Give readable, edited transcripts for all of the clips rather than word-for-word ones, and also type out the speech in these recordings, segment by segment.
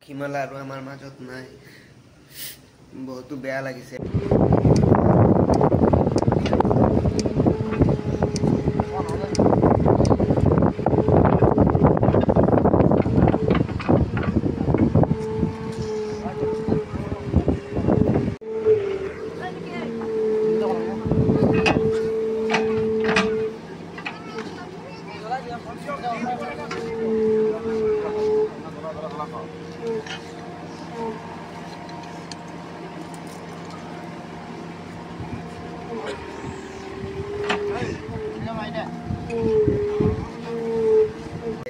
লক্ষীমালা আৰু আমাৰ মাজত নাই বহুতো বেয়া লাগিছে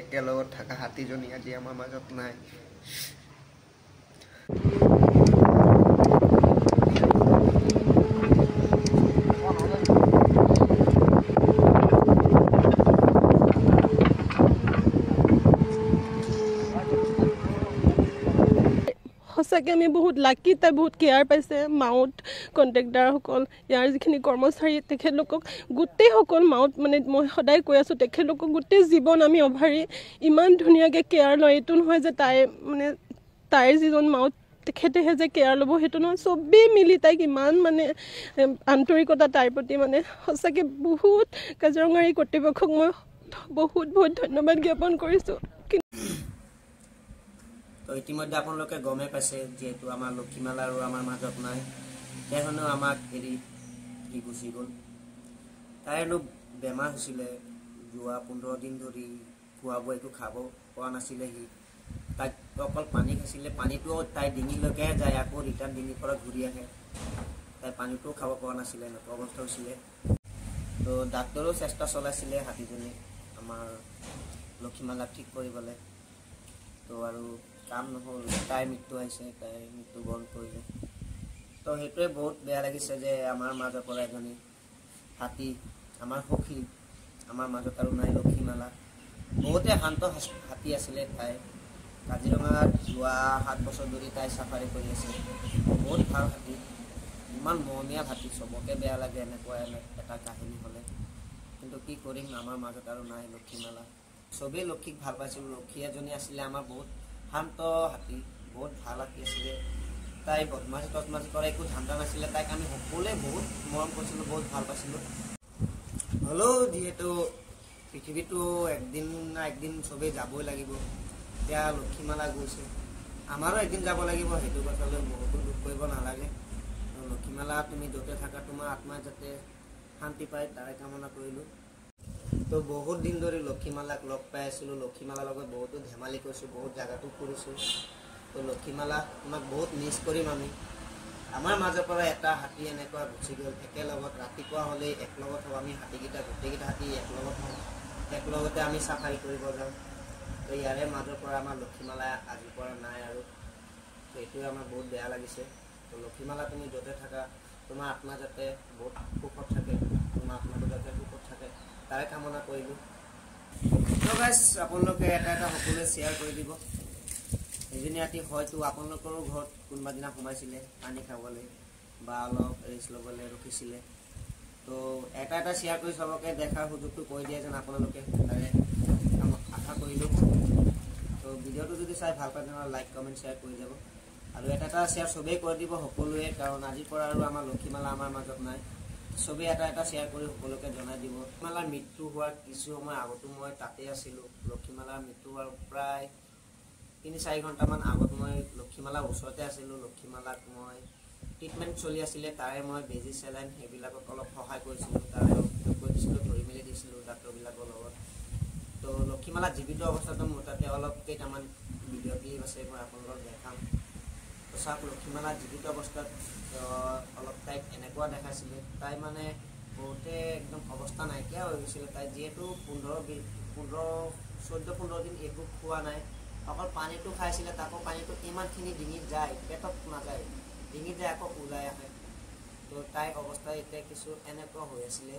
একেলগত থকা হাতীজনী আজি আমাৰ মাজত নাই সঁচাকৈ আমি বহুত লাকি তাই বহুত কেয়াৰ পাইছে মাউত কণ্ট্ৰেক্টাৰসকল ইয়াৰ যিখিনি কৰ্মচাৰী তেখেতলোকক গোটেইসকল মাউত মানে মই সদায় কৈ আছোঁ তেখেতলোকক গোটেই জীৱন আমি অভাৰী ইমান ধুনীয়াকৈ কেয়াৰ লয় এইটো নহয় যে তাইৰ যিজন মাউত তেখেতেহে যে কেয়াৰ ল'ব সেইটো নহয় চবেই মিলি তাইক ইমান মানে আন্তৰিকতা তাইৰ প্ৰতি মানে সঁচাকৈ বহুত কাজিৰঙাৰ এই কৰ্তৃপক্ষক মই বহুত বহুত ধন্যবাদ জ্ঞাপন কৰিছোঁ তো ইতিমধ্যে আপোনালোকে গমে পাইছে যেহেতু আমাৰ লক্ষীমালা আৰু আমাৰ মাজত নাই তেখেতেও আমাক এৰি গুচি গ'ল তাইৰো বেমাৰ হৈছিলে যোৱা 15 দিন ধৰি খোৱা বোৱা একো খাব পৰা নাছিলে সি তাইক অকল পানী খাইছিলে পানীটো তাই ডিঙিলৈকেহে যায় আকৌ ৰিটাৰ্ণ ডিঙিৰ পৰা ঘূৰি আহে তাই পানীটোও খাব পৰা নাছিলে এনেকুৱা অৱস্থা হৈছিলে তো ডাক্তৰেও চেষ্টা চলাইছিলে হাতীজনী আমাৰ লক্ষীমালাক ঠিক কৰিবলৈ তো আৰু কাম নহ'ল তাইৰ মৃত্যু আহিছে তাইৰ মৃত্যুবৰণ কৰিলে তো সেইটোৱে বহুত বেয়া লাগিছে যে আমাৰ মাজৰ পৰা এজনী হাতী আমাৰ সখী আমাৰ মাজত আৰু নাই লক্ষীমালা বহুতে শান্ত হাতী আছিলে তাই কাজিৰঙাত যোৱা 7 বছৰ ধৰি তাই চাফাৰী কৰি আছে বহুত ভাল হাতী ইমান মৰমীয়া হাতী চবকে বেয়া লাগে এনেকুৱা এটা কাহিনী হ'লে কিন্তু কি কৰিম আমাৰ মাজত আৰু নাই লক্ষীমালা চবেই লক্ষীক ভাল পাইছিলোঁ লক্ষী এজনী আছিলে আমাৰ বহুত শান্ত হাতী বহুত ভাল হাতী আছিলে তাই বদমাছি তদমাছি কৰা একো ধান্দা নাছিলে তাইক আমি সকলোৱে বহুত মৰম কৰিছিলোঁ বহুত ভাল পাইছিলোঁ হ'লেও যিহেতু পৃথিৱীটো একদিন না একদিন চবেই যাবই লাগিব এতিয়া লক্ষীমালা গৈছে আমাৰো একদিন যাব লাগিব সেইটো কথালৈ বহুতো দুখ কৰিব নালাগে লক্ষীমালা তুমি য'তে থাকা তোমাৰ আত্মাই যাতে শান্তি পায় তাৰে কামনা কৰিলোঁ তো বহুত দিন ধৰি লক্ষীমালাক লগ পাই আছিলোঁ লক্ষীমালাৰ লগত বহুতো ধেমালি কৰিছোঁ বহুত জেগাতো ফুৰিছোঁ তো লক্ষীমালা তোমাক বহুত মিছ কৰিম আমি আমাৰ মাজৰ পৰা এটা হাতী এনেকুৱা গুচি গ'ল একেলগত ৰাতিপুৱা হ'লেই একলগত হওঁ আমি হাতীকেইটা গোটেইকেইটা হাতী একলগত হওঁ একলগতে আমি চাফাৰী কৰিব যাওঁ তো ইয়াৰে মাজৰ পৰা আমাৰ লক্ষীমালা আজিৰ পৰা নাই আৰু তো এইটোৱে আমাৰ বহুত বেয়া লাগিছে তো লক্ষীমালা তুমি য'তে থাকা তোমাৰ আত্মা যাতে বহুত সুখত থাকে তোমাৰ আত্মাটো যাতে সুখত থাকে তাৰে কামনা কৰিলোঁ তো গাইজ আপোনালোকে এটা সকলোৱে শ্বেয়াৰ কৰি দিব এজনী ৰাতি হয়তো আপোনালোকৰো ঘৰত কোনোবা দিনা সোমাইছিলে পানী খাবলৈ বা অলপ ৰেষ্ট ল'বলৈ ৰখিছিলে তো এটা শ্বেয়াৰ কৰি চবকে দেখাৰ সুযোগটো কৰি দিয়ে যেন আপোনালোকে তাৰে আশা কৰিলোঁ তো ভিডিঅ'টো যদি চাই ভাল পায় তেনেহ'লে লাইক কমেণ্ট শ্বেয়াৰ কৰি যাব আৰু এটা শ্বেয়াৰ চবেই কৰি দিব সকলোৱে কাৰণ আজিৰ পৰা আৰু আমাৰ লক্ষীমালা আমাৰ মাজত নাই চবেই এটা শ্বেয়াৰ কৰি সকলোকে জনাই দিব লক্ষীমালাৰ মৃত্যু হোৱাৰ কিছু সময় আগতো মই তাতে আছিলোঁ লক্ষীমালাৰ মৃত্যু হোৱাৰ প্ৰায় 3-4 ঘণ্টামান আগত মই লক্ষীমালাৰ ওচৰতে আছিলোঁ লক্ষীমালাক মই ট্ৰিটমেণ্ট চলি আছিলে তাৰে মই বেজী চেলাইন সেইবিলাকক অলপ সহায় কৰিছিলোঁ তাৰে কৈ দিছিলোঁ ধৰি মেলি দিছিলোঁ ডাক্তৰবিলাকৰ লগত তো লক্ষীমালা জীৱিত অৱস্থাটো মোৰ তাতে অলপ কেইটামান ভিডিঅ' ক্লিপ আছে মই আপোনালোকক দেখাম তো চাওক লক্ষীমালা জীৱিত অৱস্থাত অলপ তাইক এনেকুৱা দেখাইছিলে তাই মানে বহুতে একদম অৱস্থা নাইকিয়া হৈ গৈছিলে তাই যিহেতু 14-15 দিন একো খোৱা নাই অকল পানীটো খাইছিলে তাকো পানীটো ইমানখিনি ডিঙিত যায় পেটত নাযায় ডিঙিত যায় আকৌ ওলাই আহে তো তাইৰ অৱস্থা এতিয়া কিছু এনেকুৱা হৈ আছিলে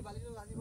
বালিটো লাগিব